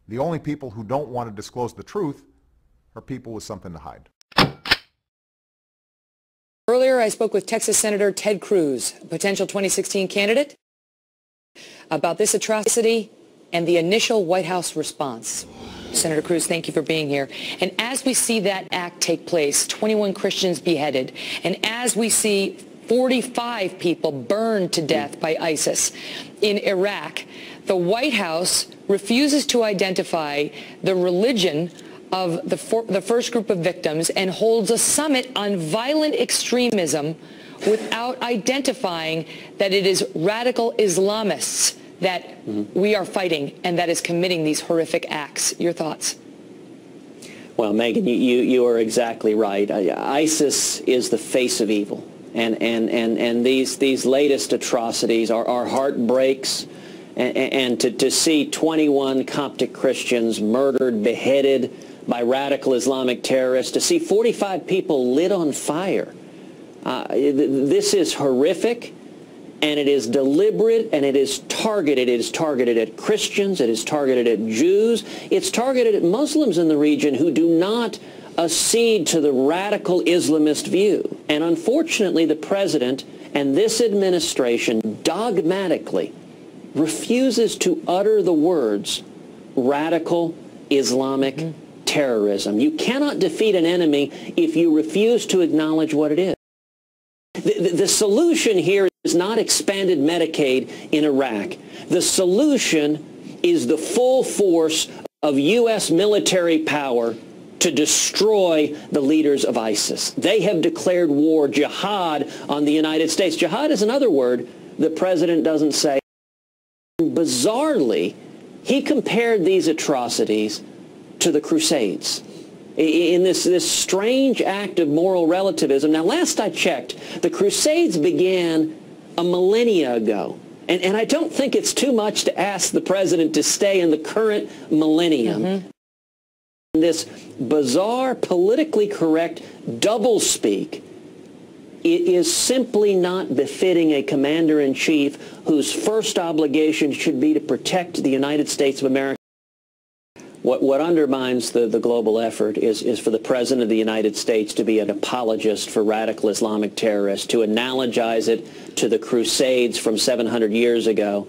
The only people who don't want to disclose the truth are people with something to hide. Earlier, I spoke with Texas Senator Ted Cruz, a potential 2016 candidate, about this atrocity and the initial White House response. Senator Cruz, thank you for being here. And as we see that act take place, 21 Christians beheaded, and as we see 45 people burned to death by ISIS in Iraq, the White House refuses to identify the religion of the first group of victims and holds a summit on violent extremism without identifying that it is radical Islamists that we are fighting and that is committing these horrific acts. Your thoughts? Well, Megyn, you are exactly right. ISIS is the face of evil. And these latest atrocities are heartbreaks. And to see 21 Coptic Christians murdered, beheaded by radical Islamic terrorists, to see 45 people lit on fire, this is horrific, and it is deliberate, and it is targeted. It is targeted at Christians. It is targeted at Jews. It's targeted at Muslims in the region who do not accede to the radical Islamist view. And unfortunately, the president and this administration dogmatically refuses to utter the words radical Islamic terrorism. You cannot defeat an enemy if you refuse to acknowledge what it is. The solution here is not expanded Medicaid in Iraq. The solution is the full force of U.S. military power to destroy the leaders of ISIS. They have declared war, jihad, on the United States. Jihad is another word the president doesn't say. Bizarrely, he compared these atrocities to the Crusades in this strange act of moral relativism. Now, last I checked, the Crusades began a millennia ago. And I don't think it's too much to ask the president to stay in the current millennium. This bizarre, politically correct doublespeak, it is simply not befitting a commander-in-chief whose first obligation should be to protect the United States of America. What undermines the global effort is for the President of the United States to be an apologist for radical Islamic terrorists, to analogize it to the Crusades from 700 years ago.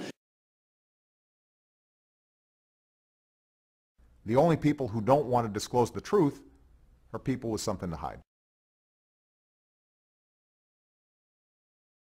The only people who don't want to disclose the truth are people with something to hide.